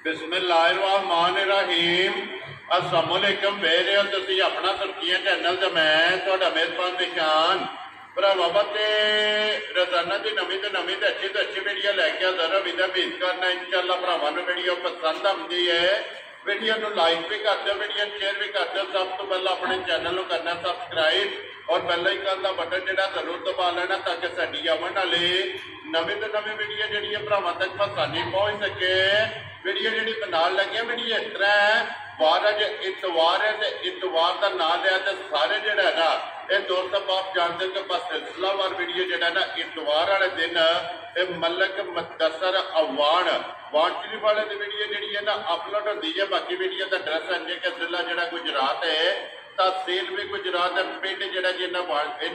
बिस्मिल्लाहिर्रहमानिर्रहीम। अस्सलाम वालेकुम। वेरे हो तुसीं अपना सुर्खियां चैनल ते मैं तुहाडा मेज़बान निशान भरावा ते रोजाना की नवीं तो अच्छी वीडियो लैके हाज़र हो। उम्मीद करना इंशाअल्लाह भरावां नूं वीडियो पसंद आती है। वीडियो को लाइक भी कर दो, वीडियो शेयर भी कर दो। सब तो पहले अपने चैनल को करना सबसक्राइब और बेल आइकन का बटन जो जरूर दबा लेना ताकि साडी आने वाली नवीं तो नवीं वीडियो जी भरावां तक आसानी पहुँच सके। वीडियो जी बनाने लगे वीडियो इस तरह है, वार अज इतवार है तो इतवार का नाम लिया तो सारे जोड़ा है ना ये दोस्त आप जानते हो कि बस सिलसिलावार वीडियो जो है ना इतवार वाले दिन मलक मुदस्सर अवान वान शरीफ वाले की वीडियो जी है ना अपलोड होती है। बाकी वीडियो का एड्रैस है कि जिला जो गुजरात है, तहसील भी गुजरात है, पिंड जो जी इन्हों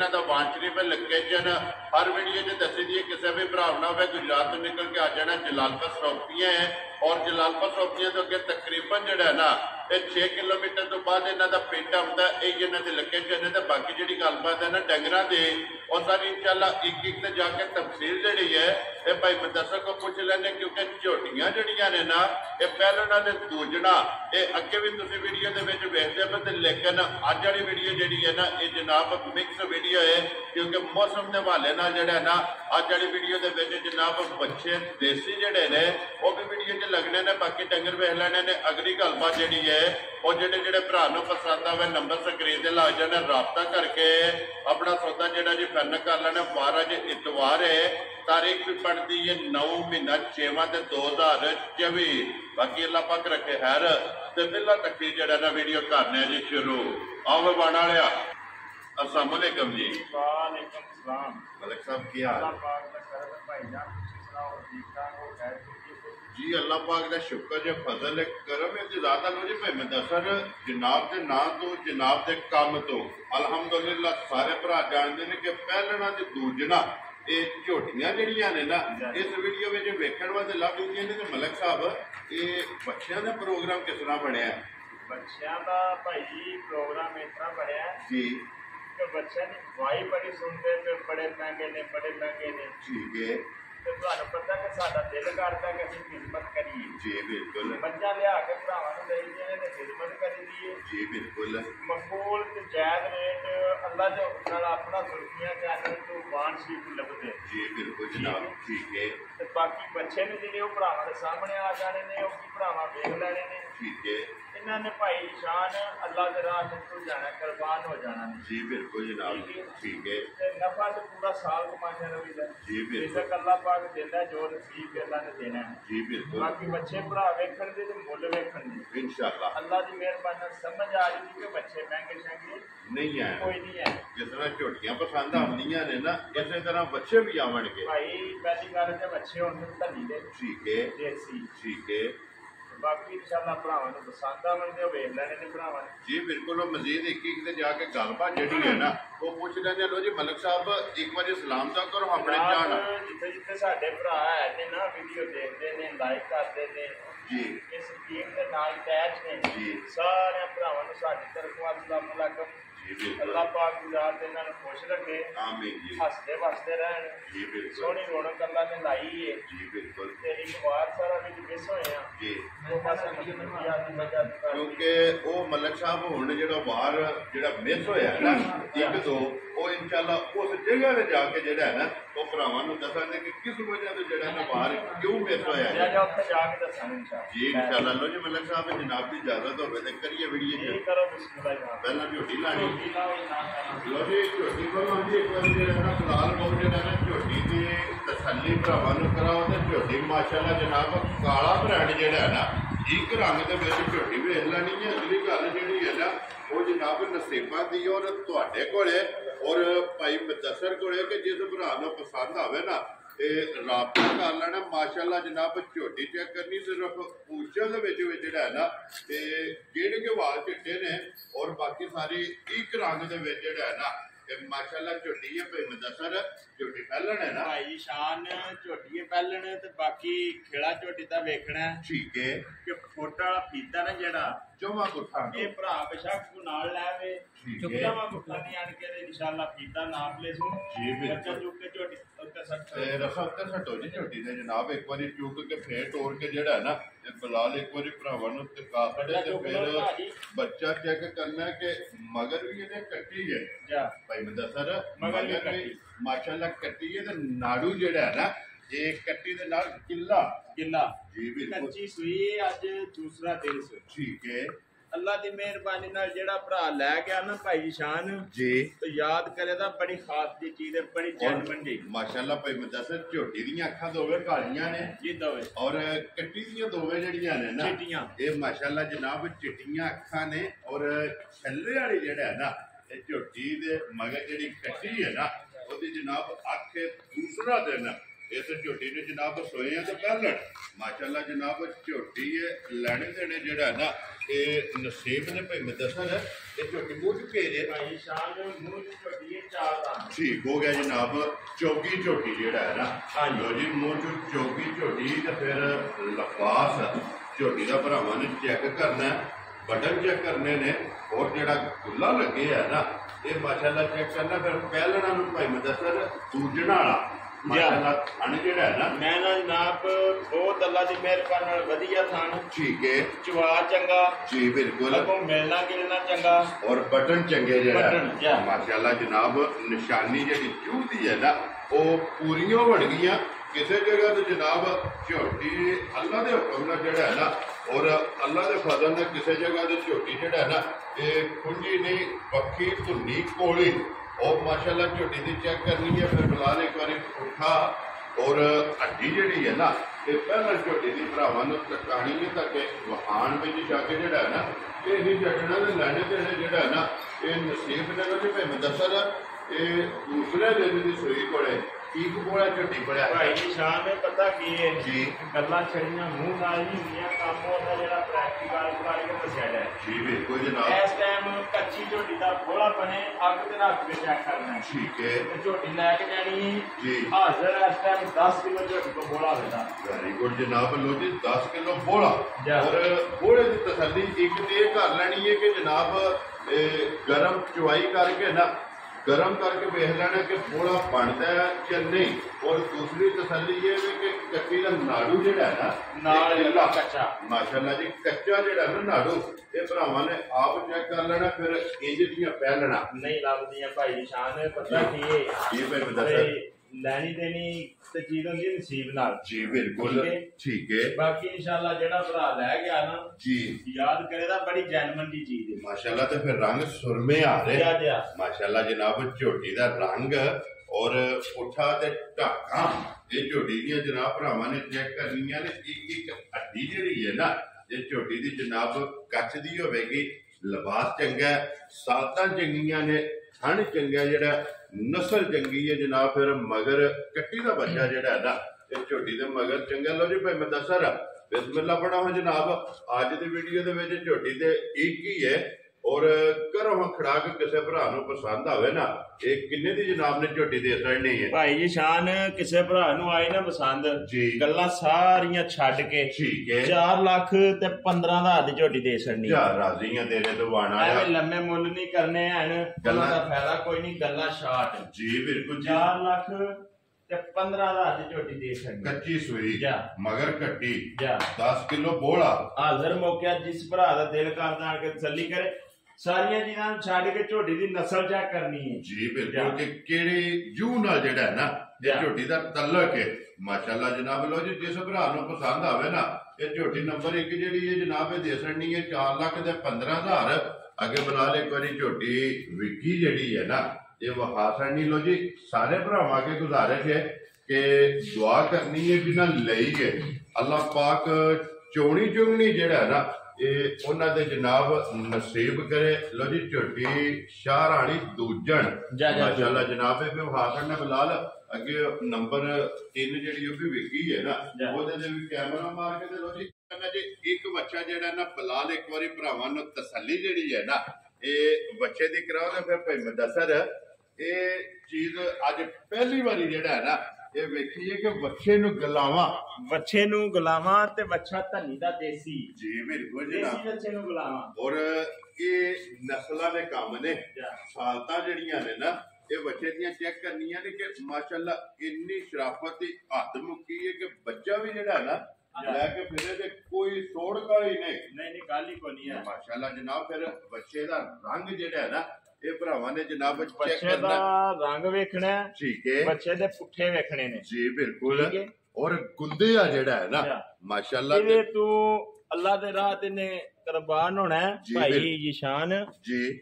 का वान शरीफ है। लोकेशन हर वीडियो च दसी दी है। किसी भी भरा ना हो गुजरात तो निकल के आ जाना जलालपुर सौंपियां है और जलालपुर सौंपियां तो अगे तकरीबन जो है ना ये 6 किलोमीटर तो बाद इन्हों का पिंड आता है। इन्हों की लोकेशन है। तो बाकी जी गलबात है ना डंगरां की और सारी इंशाअल्लाह एक से जाके तफसील जी है ये भाई मुदस्सर को पूछ लेंगे क्योंकि झोटियां जड़ियां ने ना ये पहले उन्होंने दूजना ये अगे भी तुम वीडियो के वेखते हो। लेकिन अज वाली वीडियो जी है ना ये जनाब मिक्स वीडियो है क्योंकि मौसम के हवाले जोड़ा ना अज वाली वीडियो के जनाब बच्चे देसी जोड़े ने वो भी वीडियो च लगने ने। बाकी डंगर वेख लेने ने। अगली गलबात जी है और जोड़े भरा पसंद आवे नंबर स्क्रीन से लग जाने, रबता करके अपना सौदा जो जी फाइनल कर लेना। 12 इतवार है, तारीख भी पड़ती है 9 महीना 6वां 2024। बाकी अल्लाह पाक रखे खैर तो पहला तक जरा ना वीडियो करने जी शुरू। आओ बना लिया। अस्सलाम वालेकुम जी। वालेकुम सलाम। मलिक साहब की हाल जी? अल्लाह पाक का शुक्र जो फजल करम ज्यादा लो जी भाई मुदस्सर जनाब के नाम तो जनाब के काम तो अलहमदुलिल्लाह सारे भरा जानते हैं कि पहलना तो दूजना ये झोटियां जड़ियां ने ना इस वीडियो में वेखण वास्ते लभ रही ने। मलिक साहब ये बच्चों का प्रोग्राम किस तरह बनया? बच्चों का भाई प्रोग्राम इस तरह बनया जी कि बच्चों की वाई बड़ी सुनते पे बड़े महंगे ने, बड़े महंगे ने। ठीक है। तो तुहानू पता कि साडा दिल करता कि असं खिदमत करिए। जी बिल्कुल। मज्जां लिया के भरावां नूं देई दीए ते खिदमत करी दी है। जी बिल्कुल। मकबूल ते जायज़ रेट अल्लाह दे हुक्म नाल अपना सुर्खियां चैनल तो वान शरीफ लभदे। जी बिल्कुल जनाब। ठीक है। ते बाकी बच्चे ने जिहड़े ओह भरावां दे सामने आ जाने ने, ओह भी भरावां वेख लैणे ने। ठीक है। इन्हां ने भाई शान अल्लाह दे राह च तुर जाना, कुर्बान हो जाना। जी बिल्कुल जनाब। ठीक है। ते नफा तो पूरा साल कमाने रहीदा। जी बिल्कुल। बेशक अल्लाह पाक देता जो नसीब अल्लाह ने देना है। जी बिल्कुल। बाकी बच्चे भरा वेखण दे ते मुੱਲ वेखण दे इंशाअल्लाह अल्लाह की मेहरबानी नाल समझ आ रही कि बच्चे महंगे शहंगे नहीं है, कोई नहीं है। जिस तरह झोटियां पसंद आउंदियां ने ना इस तरह बच्चे भी आवणगे भाई पहली गल ते बच्चे होने धनी दे। ठीक है। देसी। ठीक है। बाकी इंशाअल्लाह भरावां नूं पसंद आवणगे वेख लैणे ने भरावां ने। जी बिल्कुल। मजीद एक से जाके गलबात जी है ना वो पूछ लेंगे। लो जी मलिक साहब एक बार सलाम तो करो अपने जान जिथे जिथे साडे भरा है ने ना वीडियो देखते ने, लाइक करते ने जी इस टीम के नाल अटैच ने जी सारे भरावां नूं साडी तरफों अस्सलाम वालेकुम। जी बिल्कुल। अल्लाह पाक गुजार इन्हां नूं खुश रखे, आमीन जी। हसते वसते रहन। जी बिल्कुल। सोहनी रौनक अल्लाह ने लाई है। जी बिल्कुल। ते एक बार सारा विच मिस होए आ जी वो बस नबिया दी वजह तो क्योंकि वो मलिक साहब हुण जो वार जो मिस होया है ना एक दो वो इंशाअल्लाह उस जगह पे जाके जो है ना वो भरावां नूं दसांगे कि किस वजह तो जो है ना वार क्यों मिस होया है। जा उत्थे जाके दसांगे इंशाअल्लाह। जी इंशाअल्लाह। लो जी मलिक साहब जनाब की इजाजत हो तो करिए वीडियो जी करो बिस्मिल्लाह। पहला झोटी लानी। लो लो जी झोटी को जी एक बार जो है ना फिलहाल बहुत जो है ना झोटी की तसल्ली भरावां नूं कराओ तो झोटी माशाअल्लाह जनाब काला ब्रांड जो है ना एक रंग के झोटी वेख लैनी है। अगली गल जी है ना वो जनाब नसीबा की और तुहाडे कोले और भाई मुदस्सर कोले कि जिस भरा नूं पसंद आवे ना रबता कर लेना। माशाअल्लाह जनाब झोटी चेक करनी सिर्फ पूछल जोड़ा है ना गेड़ के वाल चिट्टे ने और बाकी सारी एक रंग के जोड़ा है ना माशाअल्लाह झोटी है भाई मुदस्सर झोटी पहलन है ना भाई शान झोटी पहलन ते बाकी खेड़ा झोटी दा वेखना। ठीक है। कि फुट वाला फीता ना जेड़ा चौवा गुठा ये भरा बेशक को नाल लावे चौवा गुठा नहीं आन के इंशाअल्लाह फीता नाप ले सो जी बच्चा चुक के झोटी उत्ते सट रसा उत्ते सटो जी झोटी ने जनाब एक बार चुक के फेर तोड़ के जेड़ा है ना ਬਿਲਾਲ ਇੱਕ ਵਾਰੀ ਭਰਾਵਾਂ ਨੂੰ ਟਿਕਾ ਖੜੇ ਤੇ ਫਿਰ ਬੱਚਾ ਚੈੱਕ ਕਰਨਾ ਕਿ ਮਗਰ ਵੀ ਇਹਨੇ ਕੱਟੀ ਹੈ ਭਾਈ ਮੁਦੱਸਰ ਮਗਰ ਵੀ ਮਾਸ਼ਾਅੱਲਾ ਕੱਟੀ ਹੈ ਤੇ ਨਾੜੂ ਜਿਹੜਾ ਹੈ ਨਾ ਇਹ ਕੱਟੀ ਦੇ ਨਾਲ ਕਿੱਲਾ ਜੀ ਬਿਲਕੁਲ ਕੱਚੀ ਸੂਈ ਅੱਜ ਦੂਸਰਾ ਦਿਨ ਸੀ ਠੀਕ ਹੈ ਅੱਲਾ ਦੀ ਮਿਹਰਬਾਨੀ ਨਾਲ ਜਿਹੜਾ ਭਰਾ ਲੈ ਗਿਆ ਨਾ ਭਾਈ ਸ਼ਾਨ ਜੀ ਤੇ ਯਾਦ ਕਰੇ ਤਾਂ ਬੜੀ ਖਾਸ ਦੀ ਚੀਜ਼ ਹੈ ਬੜੀ ਜੈਨੂਇਨ ਜੀ ਮਾਸ਼ਾਅੱਲਾ ਭਾਈ ਮੁਦੱਸਰ ਝੋਟੀ ਦੀਆਂ ਅੱਖਾਂ ਦੋਵੇਂ ਕਾਲੀਆਂ ਨੇ ਜੀ ਦੋਵੇਂ ਔਰ ਕੱਟੀ ਦੀਆਂ ਦੋਵੇਂ ਜਿਹੜੀਆਂ ਨੇ ਨਾ ਚਿੱਟੀਆਂ ਇਹ ਮਾਸ਼ਾਅੱਲਾ ਜਨਾਬ ਚਿੱਟੀਆਂ ਅੱਖਾਂ ਨੇ ਔਰ ਛੱਲੇ ਵਾਲੀ ਜਿਹੜਾ ਹੈ ਨਾ ਇਹ ਝੋਟੀ ਦੇ ਮਗਰ ਜਿਹੜੀ ਕੱਟੀ ਹੈ ਨਾ ਉਹਦੀ ਜਨਾਬ ਅੱਖ ਦੂਸਰਾ ਦਿਨ ਇਸ ਝੋਟੀ ਨੇ ਜਨਾਬ ਸੋਏ ਆ ਤੇ ਪਹਿਲਣ ਮਾਸ਼ਾਅੱਲਾ ਜਨਾਬ ਝੋਟੀ ਲੈਣੇ ਦੇਣੇ ਜਿਹੜਾ ਨਾ ਇਹ ਨਸੀਬ ਨੇ ਭਾਈ ਮੁਦੱਸਰ ਇਹ ਝੋਟੀ ਮੂੰਹ ਚੁੱਕੇ ਜੇ ਭਾਈ ਸ਼ਾਨ ਮੂੰਹ ਦੀ ਝੋਟੀ ਚਾਰ ਦਾ ਠੀਕ ਹੋ ਗਿਆ ਜਨਾਬ ਚੌਗੀ ਝੋਟੀ ਜਿਹੜਾ ਹੈ ਨਾ ਹਾਂਜੀ ਜੀ ਮੂੰਹ ਚ ਚੌਗੀ ਝੋਟੀ ਤੇ ਫਿਰ ਲਫਾਸ ਝੋਟੀ ਦਾ ਭਰਾਵਾਂ ਨੇ ਚੈੱਕ ਕਰਨਾ ਬਟਨ ਚੈੱਕ ਕਰਨੇ ਨੇ ਔਰ ਜਿਹੜਾ ਖੁੱਲਾ ਲੱਗੇ ਆ ਨਾ ਇਹ ਮਾਸ਼ਾਅੱਲਾ ਚੈੱਕ ਕਰਨਾ ਫਿਰ ਪਹਿਲਣਾ ਨੂੰ ਭਾਈ ਮੁਦੱਸਰ ਦੂਜਣਾ ਵਾਲਾ ਅਣ ਜਿਹੜਾ ਹੈ ਨਾ ਮੈਂ ਨਾ ਜਨਾਬ ਬਹੁਤ ਅੱਲਾ ਦੀ ਮਿਹਰਬਾਨੀ ਨਾਲ ਵਧੀਆ ਥਾਣ ਠੀਕ ਹੈ ਚਵਾ ਚੰਗਾ ਜੀ ਬਿਲਕੁਲ ਅੱਗੋਂ ਮਿਲਣਾ ਗਿਲਣਾ ਚੰਗਾ ਔਰ ਬਟਨ ਚੰਗੇ ਜਿਹੜਾ ਮਾਸ਼ਾਅੱਲਾ ਜਨਾਬ ਨਿਸ਼ਾਨੀ ਜਿਹੜੀ ਚੂਹ ਦੀ ਹੈ ਨਾ ਉਹ ਪੂਰੀਆਂ ਬਣ ਗਈਆਂ ਕਿਸੇ ਜਗ੍ਹਾ ਤੇ ਜਨਾਬ ਝੋਟੀ ਅੱਲਾ ਦੇ ਹੁਕਮ ਨਾਲ ਜਿਹੜਾ ਹੈ ਨਾ ਔਰ ਅੱਲਾ ਦੇ ਫਜ਼ਲ ਨਾਲ ਕਿਸੇ ਜਗ੍ਹਾ ਤੇ ਝੋਟੀ ਜਿਹੜਾ ਹੈ ਨਾ ਇਹ ਖੁੰਝੀ ਨਹੀਂ ਪੱਖੀ ਧੁੰਨੀ ਕੋਲੀ और माशाल्लाह झोटी की चेक करनी है फिर बिलाल एक बार उठा और हड्डी जी है ना ये पहला झोटी की भरावां कटानी है ताकि वहान में जाके जोड़ा है ना ये नहीं छड़ना लैने देने जोड़ा है ना ये नसीब ने भाई मुदस्सर ये दूसरे दिन की सूई को ठीक बोला झोटी पड़िया भाई शान ने पता की है जी गल्लां छड़ियां मुंह नाल नहीं हुंदियां काम होता जेड़ा प्रैक्टिकल करके दस्या जाए जी बिल्कुल जनाब इस टाइम कच्ची झोटी दा बोला बने अग ते रख के चेक करना ठीक है झोटी लेके जानी जी हाजिर इस टाइम 10 किलो झोटी को बोला देता वेरी गुड जनाब लो जी 10 किलो बोला और बोले की तसल्ली एक तो ये कर लेनी है कि जनाब गर्म चुवाई करके ना गर्म करके वेख लेना कि बोला बनता है या नहीं और दूसरी तसल्ली ये है कि कच्ची का नाड़ू जोड़ा है ना कच्चा माशाअल्लाह जी कच्चा जोड़ा ना नाड़ू ये भरावां ने आप चेक कर लेना फिर इंज दियां पहलना नहीं लभदियां भाई शान पता की है ये भाई मुदस्सर ਲੈਣੀ ਦੇਣੀ ਤੇ ਚੀਜ਼ ਹੁੰਦੀ ਨਸੀਬ ਨਾਲ ਜੀ ਬਿਲਕੁਲ ਠੀਕ ਹੈ ਬਾਕੀ ਇਨਸ਼ਾਅੱਲਾ ਜਿਹੜਾ ਭਰਾ ਲੈ ਗਿਆ ਨਾ ਜੀ ਯਾਦ ਕਰੇਦਾ ਬੜੀ ਜੈਨੂਇਨ ਦੀ ਚੀਜ਼ ਹੈ ਮਾਸ਼ਾਅੱਲਾ ਤੇ ਫਿਰ ਰੰਗ ਸੁਰਮੇ ਆ ਰਹੇ ਮਾਸ਼ਾਅੱਲਾ ਜਨਾਬ ਝੋਟੀ ਦਾ ਰੰਗ ਔਰ ਪੁੱਠਾ ਤੇ ਢਾਕਾਂ ਇਹ ਝੋਟੀ ਦੀਆਂ ਜਨਾਬ ਭਰਾਵਾਂ ਨੇ ਚੈੱਕ ਕਰਨੀਆਂ ਨੇ ਇੱਕ ਹੱਡੀ ਜਿਹੜੀ ਹੈ ਨਾ ਇਹ ਝੋਟੀ ਦੀ ਜਨਾਬ ਕੱਚ ਦੀ ਹੋਵੇਗੀ ਲਿਬਾਸ ਚੰਗਾ ਸਾਤਾਂ ਚੰਗੀਆਂ ਨੇ ਥਣ ਚੰਗਾ ਜਿਹੜਾ नस्ल चंगी है जनाब फिर मगर कट्टी का बच्चा जोड़ा है ना ये झोटी के मगर चंगा लो जी भाई मुदस्सर बिस्मिल्लाह पढ़ा हो जनाब अज की वीडियो के झोटी तो एक ही है और घरों खड़ा के किसी भरा पसंद आवे ना ये किन्ने दी जनाब ने झोटी दे छड़नी है भाई जी शान किसी भरा आई ना पसंद जी गल्लां सारियां छड्ड के ठीक है 4 लाख ते 15,000 दी झोटी दे छड़नी है राजी हैं तेरे तो वाणा एवें लम्मे मुल नहीं करने हैं गल्लां दा फायदा कोई नहीं गल्लां शार्ट जी बिल्कुल 4 लाख ते 15,000 दी झोटी दे छड़नी कच्ची सूई मगर कट्टी 10 किलो बोला हाजिर मौके जिस भरा दा दिल करदा के तसल्ली करे सारियां चीजां छड्ड के झोटी दी नस्ल चेक करनी है जी बिल्कुल कि केड़े जू नाल जेड़ा है ना ये झोटी दा तल्लक है माशाअल्लाह जनाब लो जी जिस भरा नूं पसंद आवे ना ये झोटी नंबर 1 जेड़ी है जनाब ये दे छड़नी है 4 लाख ते 15,000 अगे बना ले एक बारी झोटी विकी जेड़ी है ना ये वहा छड़नी लो जी सारे भरावां के गुजारिश है कि दुआ करनी है बिना लई है अल्लाह पाक चोणी चुंगनी जेड़ा है ना उन्हां दे जनाब नसीब करे लो जी झोटी शाह राणी दूजन माशाअल्लाह जनाब पे हासन ने बिलाल अगे नंबर 3 जेडी ओ भी विकी है ना ओदे ते भी कैमरा मार के ते लो जी जी एक बच्चा जेड़ा ना बिलाल एक बारी भरावां नु तसल्ली जेडी है ना ये बच्चे दी कराओ ते फिर भाई मुदस्सर ये चीज अज पहली बारी जेड़ा है ना ये वेखिए कि बच्चे नु गलावा ते बच्चा धनी दा देसी जी बिल्कुल देसी बच्चे नु गलावा और ये नस्लां दे काम ने सालतां जड़ियां ने ना ये बच्चे दियां चेक करनियां ने कि माशाअल्लाह इन्नी शराफत दी हद मुक्की है कि बच्चा भी जेड़ा है ना ਲੈ ਕੇ ਫਿਰੇ ਤੇ ਕੋਈ ਤੋੜ ਕਾਲੀ ਨਹੀਂ। ਨਹੀਂ ਗੱਲ ਹੀ ਕੋਈ ਨਹੀਂ ਹੈ ਮਾਸ਼ਾਅੱਲਾ ਜਨਾਬ। ਫਿਰ ਬੱਚੇ ਦਾ ਰੰਗ ਜਿਹੜਾ ਹੈ ਨਾ ਇਹ ਭਰਾਵਾਂ ਨੇ ਜਨਾਬ ਚੈੱਕ ਬੱਚੇ ਦਾ ਰੰਗ ਵੇਖਣਾ ਠੀਕ ਹੈ, ਬੱਚੇ ਦੇ ਪੁੱਠੇ ਵੇਖਣੇ ਨੇ ਜੀ ਬਿਲਕੁਲ। ਔਰ ਗੁੰਦੇ ਆ ਜਿਹੜਾ ਹੈ ਨਾ ਮਾਸ਼ਾਅੱਲਾ ਇਹ ਤੂੰ ਅੱਲਾ ਦੇ ਰਾਹ ਤੇ ਨੇ ਕੁਰਬਾਨ ਹੋਣਾ ਹੈ ਭਾਈ ਜਿਸ਼ਾਨ ਜੀ,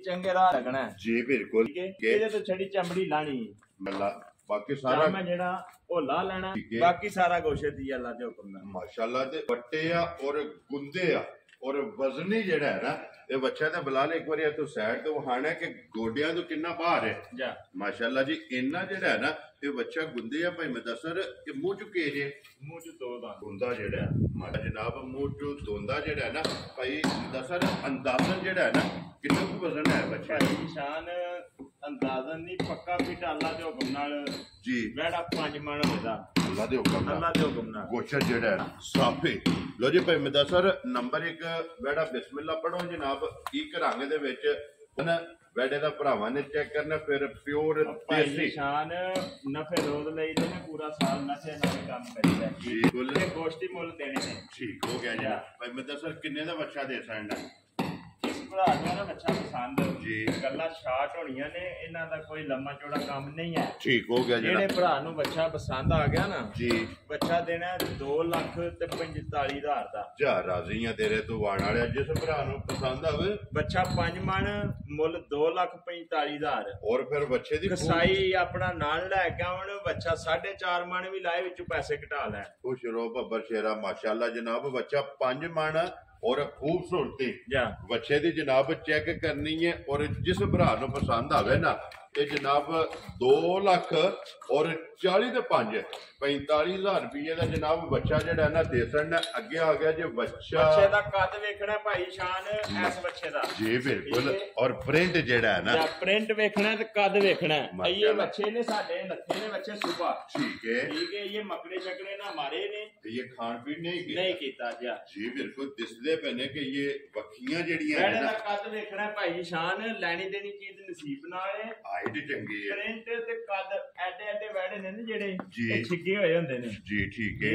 ਚੰਗੇ ਰਾਹ ਲੱਗਣਾ ਜੀ ਬਿਲकुल। ਇਹਦੇ ਤੋਂ ਛੜੀ ਚਮੜੀ ਲਾਣੀ ਮੱਲਾ ਬਾਕੀ ਸਾਰਾ ਮੈਂ ਜਿਹੜਾ ਉਹ ਲਾ ਲੈਣਾ ਬਾਕੀ ਸਾਰਾ ਗੋਸ਼ੇ ਦੀ ਅੱਲਾ ਦੇ ਹੁਕਮ ਨਾਲ ਮਾਸ਼ਾਅੱਲਾ। ਤੇ ਵੱਟੇ ਆ ਔਰ ਗੁੰਦੇ ਆ ਔਰ ਵਜ਼ਨੀ ਜਿਹੜਾ ਹੈ ਨਾ ਇਹ ਬੱਚਾ ਤਾਂ ਬਲਾਲ ਇੱਕ ਵਾਰੀ ਤੂੰ ਸਾਈਡ ਤੋਂ ਵਹਾਣਾ ਕਿ ਗੋਡਿਆਂ ਤੋਂ ਕਿੰਨਾ ਬਾਹਰ ਹੈ ਮਾਸ਼ਾਅੱਲਾ ਜੀ। ਇੰਨਾ ਜਿਹੜਾ ਹੈ ਨਾ ਇਹ ਬੱਚਾ ਗੁੰਦੇ ਆ ਭਾਈ ਮੁਦੱਸਰ ਇਹ ਮੂੰਹ ਚੁੱਕੇ ਜੇ ਮੂੰਹ ਚ ਦੋ ਦਾ ਗੁੰਦਾ ਜਿਹੜਾ ਮਾਸ਼ਾ ਜਨਾਬ ਮੂੰਹ ਚ ਦੋਂਦਾ ਜਿਹੜਾ ਹੈ ਨਾ ਭਾਈ ਮੁਦੱਸਰ ਅੰਦਾਜ਼ਨ ਜਿਹੜਾ ਹੈ ਨਾ ਕਿੰਨਾ ਕੁ ਵਜ਼ਨ ਹੈ ਬੱਚਾ ਦੀ ਨਿਸ਼ਾਨ ਅੰਦਾਜ਼ਨ ਨਹੀਂ ਪੱਕਾ ਫਿਟ ਅੱਲਾ ਦੇ ਹੁਕਮ ਨਾਲ ਜੀ ਬੈੜਾ 5 ਮਣ ਹੋਦਾ ਅੱਲਾ ਦੇ ਹੁਕਮ ਨਾਲ ਗੋਸ਼ਾ ਜਿਹੜਾ ਹੈ ਸਾਫੇ। ਲੋ ਜੀ ਭਾਈ ਮੁਦੱਸਰ ਨੰਬਰ 1 ਬੈੜਾ ਬਿਸਮਿਲ੍ਲਾ ਪੜੋ ਜਨਾਬ। ਇੱਕ ਰੰਗ ਦੇ ਵਿੱਚ ਬੈੜੇ ਦਾ ਭਰਾਵਾਂ ਨੇ ਚੈੱਕ ਕਰਨਾ ਫਿਰ ਪਿਓਰ ਦੇਸੀ ਨਿਸ਼ਾਨ ਨਫੇ ਰੋਜ਼ ਲਈ ਨੇ ਪੂਰਾ ਸਾਲ ਨਸ਼ੇ ਨਾਲ ਕੰਮ ਕਰੀਦਾ ਜੀ ਕੁੱਲ ਗੋਸ਼ਤੀ ਮੁੱਲ ਦੇਣੇ ਨੇ। ਠੀਕ ਹੋ ਗਿਆ ਜੀ ਭਾਈ ਮੁਦੱਸਰ ਕਿੰਨੇ ਦਾ ਬੱਚਾ ਦੇ ਸਕਦਾ? ਭਰਾ ਦਾ ਬੱਚਾ ਪਸੰਦ ਜੀ ਗੱਲਾਂ ਸ਼ਾਰਟ ਹੋਣੀਆਂ ਨੇ ਇਹਨਾਂ ਦਾ ਕੋਈ ਲੰਮਾ ਚੌੜਾ ਕੰਮ ਨਹੀਂ ਹੈ। ਠੀਕ ਹੋ ਗਿਆ ਜਿਹੜੇ ਭਰਾ ਨੂੰ ਬੱਚਾ ਪਸੰਦ ਆ ਗਿਆ ਨਾ ਜੀ ਬੱਚਾ ਦੇਣਾ 2,45,000 ਦਾ। ਜਾ ਰਾਜ਼ੀਆਂ ਤੇਰੇ ਤੋਂ ਵਾਣ ਵਾਲਿਆ ਜਿਸ ਭਰਾ ਨੂੰ ਪਸੰਦ ਆਵੇ ਬੱਚਾ 5 ਮਣ ਮੁੱਲ 2,45,000 ਔਰ ਫਿਰ ਬੱਚੇ ਦੀ ਕਸਾਈ ਆਪਣਾ ਨਾਲ ਲੈ ਕੇ ਆਉਣ ਬੱਚਾ 4.5 ਮਣ ਵੀ ਲਾਏ ਵਿੱਚੋਂ ਪੈਸੇ ਘਟਾ ਲੈ। ਖੁਸ਼ ਰਹੋ ਬੱਬਰ ਸ਼ੇਰਾ ਮਾਸ਼ਾਅੱਲਾ ਜਨਾਬ। ਬੱਚਾ 5 ਮਣ और खूबसूरती बच्चे दी जनाब चेक करनी है और जिस भरा नु पसंद आवे ना ये जनाब 2,40,5 45,000 रुपये का जनाब बच्चा जड़ा ना दे सकना। अगे आ गया जो बच्चा दा कद वेखना भाई शान इस बच्चे दा जी बिल्कुल और प्रिंट जेड़ा है ना प्रिंट वेखना ते कद वेखना। ये बच्चे ने साडे लखे ने बच्चे सुबह ठीक है ये मकड़े शकड़े ना मारे ने ये खान पीन नहीं कीता जी बिल्कुल दिसदे पने कि ये वखियां जेड़ियां है ना कद वेखना भाई शान लैनी देनी चीज नसीब नाल है हाइट चंगी है प्रिंट ते कद एडे एडे वैड़े ने जेड़े छिगे होए हुंदे ने जी ठीक है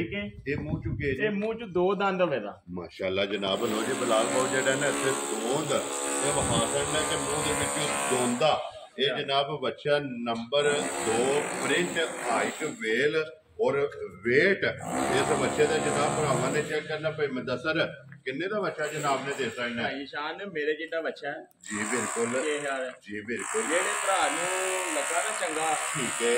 ये मुंह चुके ये मुंह च 2 दंद होवेगा माशाअल्लाह जनाब। लो जी बिलाल भाऊ जेड़ा ना इत्थे दोंद ये वहा सकना कि मुंह दे विच दोंदा ये जनाब बच्चा नंबर 2 प्रिंट हाइट वेल और वेट इस बच्चे का जनाब भरावां ने चेक करना भाई मुदस्सर किन्ने दा बच्चा जनाब ने दे सकना भाई शान मेरे जितना बच्चा है जी बिल्कुल जी बिल्कुल जेड़े भरा नु लगा ना चंगा ठीक है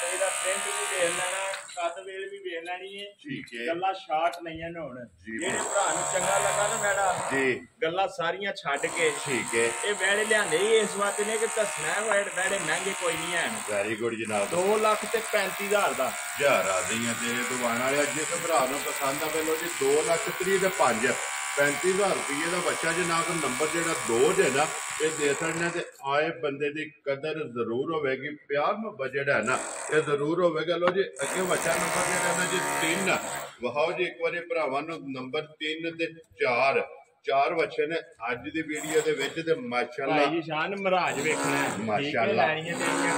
तेरा प्रिंट भी देख लेना कद वेल भी देख लेनी है ठीक है गल्ला शार्ट नहीं है हुण जेड़े भरा नु चंगा लगा ना मैडा जी गल्ला सारियां छड्ड के ठीक है ये वेड़े लियांदे इस वास्ते ने कि दसना है वेड़े महंगे कोई नहीं है। वेरी गुड जनाब 2,35,000 दा जा राज़ियां तेरे तो आने वाले जिस भरा नु पसंद आवे लो जी 2,30,5 35,000 रुपये का बच्चा जनाब नंबर जो 2 है ना ये दे सकना ते आए बंदे की कदर जरूर होगी प्यार मुहब्बत जो है ना ये जरूर होगा। लो जी अगे बच्चा नंबर जो है ना जी 3 वहाओ जी एक बार भरावां नंबर 3 ते 4 बच्चे ने अज की वीडियो के विच ते माशाअल्लाह शान महाराज वेखना माशाअल्लाह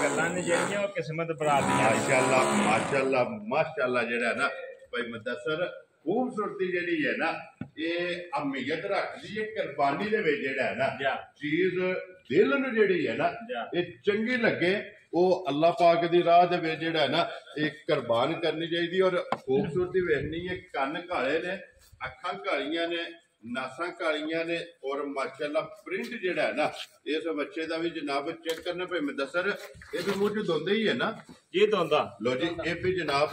गल्लां ने जेहड़ियां किस्मत बरात माशाअल्लाह माशाअल्लाह माशाअल्लाह जेड़ा ना भाई मुदस्सर खूबसूरती जेड़ी है ना ये अहमियत रखती है कुर्बानी दे विच जेड़ा है ना चीज दिल नूं जेड़ी है ना ये चंगी लगे वो अल्लाह पाक दी राह दे विच जेड़ा है ना ये कुर्बान करनी चाहिए। और खूबसूरती वेखनी है कन्न काले ने अखां कालियां ने नासां कालियां ने और माशाअल्लाह प्रिंट जेड़ा है ना इस बच्चे का भी जनाब चेक करना पे मुदस्सर ये भी मुंह च दोंदा ही है ना ये दोंदा। लो जी ये भी जनाब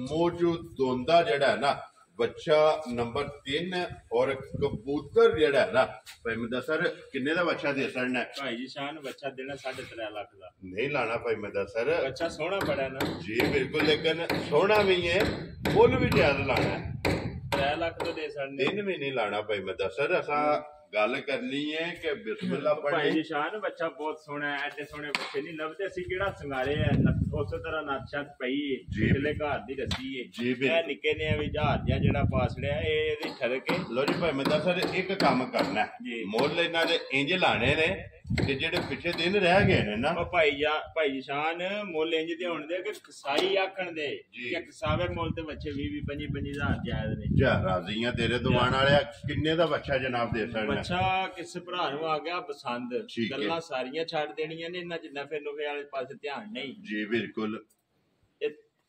मुंह च दोंदा जेड़ा है ना बच्चा नंबर 3 और कबूतर जेड़ा है ना भाई मुदस्सर किन्ने दा बच्चा दे सकना है? भाई जी शान बच्चा देना 3.5 लाख दा नहीं लाना भाई मुदस्सर बच्चा सोहना बड़ा ना जी बिल्कुल लेकिन सोहना भी है फुल भी ज्यादा लाना है 3 लाख तो दे सकने 3 भी नहीं लाना भाई मुदस्सर असा गल करनी है कि बिस्मिल्लाह पढ़नी। भाई जी शान बच्चा बहुत सोहना है ऐसे सोहने बच्चे नहीं लभदे असी केड़ा संगारे है उस तरह नक्शत पई है पिछले घर दी रसी है जी ए निक्के ने भी जहाज जेड़ा पास लिया एदी ठरके। लो जी भाई मुदस्सर एक काम करना है मोल इन्हां दे इंज लाने ने ਤੇ ਜਿਹੜੇ ਪਿੱਛੇ ਦਿਨ ਰਹਿ ਗਏ ਨੇ ਨਾ ਭਾਈ ਜਸ਼ਾਨ ਮੁੱਲ ਇੰਜ ਦੇ ਹੋਣ ਦੇ ਕਿ ਕਸਾਈ ਆਖਣ ਦੇ ਕਿ ਕਸਾਵੇ ਮੁੱਲ ਤੇ ਬੱਚੇ 20 25 ਹਜ਼ਾਰ ਜਾਇਜ਼ ਨੇ ਜਾ ਰਾਜ਼ੀਆਂ ਤੇਰੇ ਤੋਂ ਆਣ ਵਾਲਿਆ ਕਿੰਨੇ ਦਾ ਬੱਚਾ ਜਨਾਬ ਦੇ ਸਕਦਾ ਬੱਚਾ ਕਿਸ ਭਰਾ ਨੂੰ ਆ ਗਿਆ ਪਸੰਦ ਗੱਲਾਂ ਸਾਰੀਆਂ ਛੱਡ ਦੇਣੀਆਂ ਨੇ ਇਹਨਾਂ ਚ ਨਫੇ ਨੁਫੇ ਵਾਲੇ ਪਾਸੇ ਧਿਆਨ ਨਹੀਂ ਜੀ ਬਿਲਕੁਲ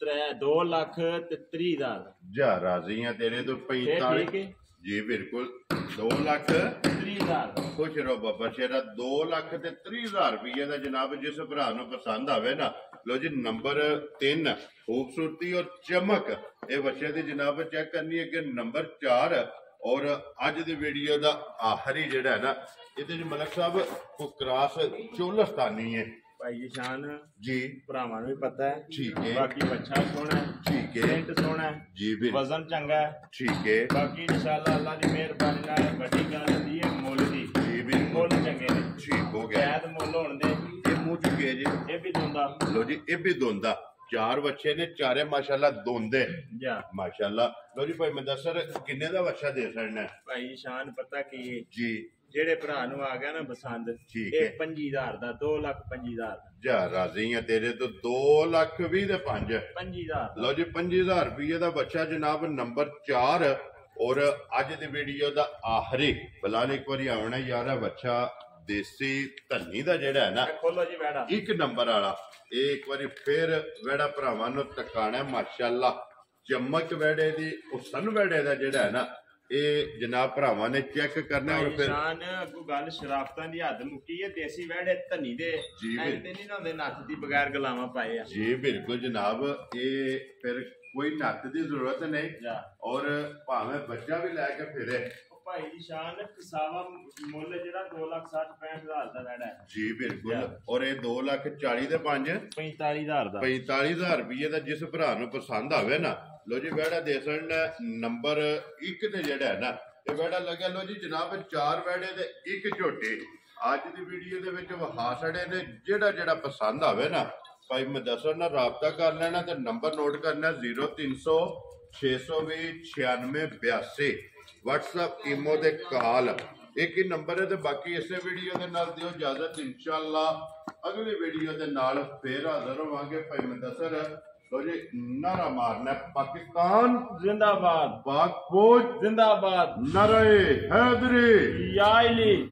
2,30,000 ਜਾ ਰਾਜ਼ੀਆਂ ਤੇਰੇ ਤੋਂ 45 ਜੀ ਬਿਲਕੁਲ 2,30,000 ਖੁਸ਼ ਰਹੋ ਬਾਬਾ ਸ਼ੇਰਾ 2,30,000 ਰੁਪਏ ਦਾ ਜਨਾਬ ਜਿਸ ਭਰਾ ਨੂੰ ਪਸੰਦ ਆਵੇ ਨਾ ਲੋ ਜੀ ਨੰਬਰ 3 ਖੂਬਸੂਰਤੀ ਔਰ ਚਮਕ ਇਹ ਬੱਚੇ ਦੀ ਜਨਾਬ ਚੈੱਕ ਕਰਨੀ ਹੈ ਕਿ ਨੰਬਰ 4 ਔਰ ਅੱਜ ਦੀ ਵੀਡੀਓ ਦਾ ਆਖਰੀ ਜਿਹੜਾ ਹੈ ਨਾ ਇਹਦੇ ਚ ਮਲਕ ਸਾਹਿਬ ਕੋ ਕ੍ਰਾਸ ਚੋਲਸਤਾਨੀ ਹੈ ਭਾਈ ਜਸ਼ਾਨ ਜੀ ਭਰਾਵਾਂ ਨੂੰ ਵੀ ਪਤਾ ਹੈ ਠੀਕ ਹੈ ਬਾਕੀ ਬੱਚਾ ਸੋਹਣਾ ਠੀਕ ਹੈ ਪ੍ਰਿੰਟ ਸੋਹਣਾ ਜੀ ਵੀ ਵਜ਼ਨ ਚੰਗਾ ਹੈ ਠੀਕ ਹੈ ਬਾਕੀ ਇਨਸ਼ਾਅੱਲਾ ਅੱਲਾ ਦੀ ਮਿਹਰਬਾਨੀ ਨਾਲ ਵੱਡੀ ਗੱਲ ਹੁੰਦੀ ਹੈ ਮੁੱਲ ਦੀ ਜੀ ਵੀ ਮੁੱਲ ਚੰਗੇ ਨੇ ਠੀਕ ਹੋ ਗਿਆ ਸ਼ਾਇਦ ਮੁੱਲ ਹੋਣ ਦੇ ਇਹ ਮੂੰਹ ਚੁੱਕੇ ਜੀ ਇਹ ਵੀ ਦੋਂਦਾ ਲੋ ਜੀ ਇਹ ਵੀ ਦੋਂਦਾ 4 ਬੱਚੇ ਨੇ ਚਾਰੇ ਮਾਸ਼ਾਅੱਲਾ ਦੋਂਦੇ ਜਾ ਮਾਸ਼ਾਅੱਲਾ ਲੋ ਜੀ ਭਾਈ ਮੁਦੱਸਰ ਕਿੰਨੇ ਦਾ ਬੱਚਾ ਦੇ ਸਕਣਾ ਭਾਈ ਸ਼ਾਨ ਪਤਾ ਕੀ ਜੀ ਜਿਹੜੇ ਭਰਾ ਨੂੰ ਆ ਗਿਆ ਨਾ ਪਸੰਦ ਇਹ 25,000 ਦਾ 2,25,000 ਦਾ ਜਾ ਰਾਜ਼ੀ ਆ ਤੇਰੇ ਤੋਂ 2,20,000 ਦੇ 5,000 ਲਓ ਜੀ 5,000 ਰੁਪਏ ਦਾ ਬੱਚਾ ਜਨਾਬ ਨੰਬਰ 4 ਔਰ ਅੱਜ ਦੀ ਵੀਡੀਓ ਦਾ ਆਖਰੀ ਬਲਾਲ ਇੱਕ ਵਾਰੀ ਆਉਣਾ ਯਾਰ ਬੱਚਾ ਦੇਸੀ ਧੰਨੀ ਦਾ ਜਿਹੜਾ ਹੈ ਨਾ ਖੋਲੋ ਜੀ ਵੈੜਾ ਇੱਕ ਨੰਬਰ ਵਾਲਾ ਇਹ ਇੱਕ ਵਾਰੀ ਫੇਰ ਵੈੜਾ ਭਰਾਵਾਂ ਨੂੰ ਟਿਕਾਣਾ ਮਾਸ਼ਾਅੱਲਾ ਚਮਕ ਵੈੜੇ ਦੀ ਹੁਸਨ ਵੈੜੇ ਦਾ ਜਿਹੜਾ ਹੈ ਨਾ ਇਹ ਜਨਾਬ ਭਰਾਵਾਂ ਨੇ ਚੈੱਕ ਕਰਨਾ ਔਰ ਫਿਰ ਨਿਸ਼ਾਨ ਅੱਗੋਂ ਗੱਲ ਸ਼ਰਾਫਤਾਂ ਦੀ ਹੱਦ ਮੁੱਕੀ ਹੈ ਦੇਸੀ ਵੈੜੇ ਧੰਨੀ ਦੇ ਐਂ ਤੇ ਨਹੀਂ ਨਾ ਹੁੰਦੇ ਨੱਥ ਦੀ ਬਗੈਰ ਗੁਲਾਮਾਂ ਪਾਏ ਆ ਜੀ ਬਿਲਕੁਲ ਜਨਾਬ ਇਹ ਫਿਰ ਕੋਈ ਨੱਥ ਦੀ ਜ਼ਰੂਰਤ ਨਹੀਂ ਔਰ ਭਾਵੇਂ ਬੱਚਾ ਵੀ ਲੈ ਕੇ ਫਿਰੇ ਭਾਈ ਦੀ ਸ਼ਾਨ ਕਸਾਵਾ ਮੁੱਲ ਜਿਹੜਾ 2,60,65,000 ਦਾ ਵੈੜਾ ਹੈ ਜੀ ਬਿਲਕੁਲ ਔਰ ਇਹ 2,40,000 ਦੇ 45,000 ਦਾ 45,000 ਰੁਪਏ ਦਾ ਜਿਸ ਭਰਾ ਨੂੰ ਪਸੰਦ ਆਵੇ ਨਾ ਲੋ ਜੀ ਵੈੜਾ ਦੇ ਸਣ ਨੰਬਰ 1 ਤੇ ਜਿਹੜਾ ਹੈ ਨਾ ਇਹ ਵੈੜਾ ਲੱਗਿਆ ਲੋ ਜੀ ਜਨਾਬ 4 ਵੈੜੇ ਦੇ ਇੱਕ ਝੋਟੇ ਅੱਜ ਦੀ ਵੀਡੀਓ ਦੇ ਵਿੱਚ ਵਹਾ ਛੜੇ ਨੇ ਜਿਹੜਾ ਪਸੰਦ ਆਵੇ ਨਾ ਭਾਈ ਮੁਦੱਸਰ ਨਾਲ ਰਾਬਤਾ ਕਰ ਲੈਣਾ ਤੇ ਨੰਬਰ ਨੋਟ ਕਰਨਾ 0300 620 9682 WhatsApp ਈਮੋ ਦੇ ਕਾਲ ਇੱਕ ਹੀ ਨੰਬਰ ਹੈ ਤੇ ਬਾਕੀ ਇਸੇ ਵੀਡੀਓ ਦੇ ਨਾਲ ਦਿਓ ਇਜਾਜ਼ਤ ਇਨਸ਼ਾਅੱਲਾ ਅਗਲੀ ਵੀਡੀਓ ਦੇ ਨਾਲ ਫੇਰ ਹਾਜ਼ਰ ਹੋਵਾਂਗੇ ਭਾਈ ਮੁਦੱਸਰ ਲੋ ਜੀ ਨਾਰਾ ਮਾਰਨਾ ਪਾਕਿਸਤਾਨ ਜ਼ਿੰਦਾਬਾਦ ਪਾਕ ਫੌਜ ਜ਼ਿੰਦਾਬਾਦ ਨਾਰੇ ਹੈਦਰੀ ਯਾ ਅਲੀ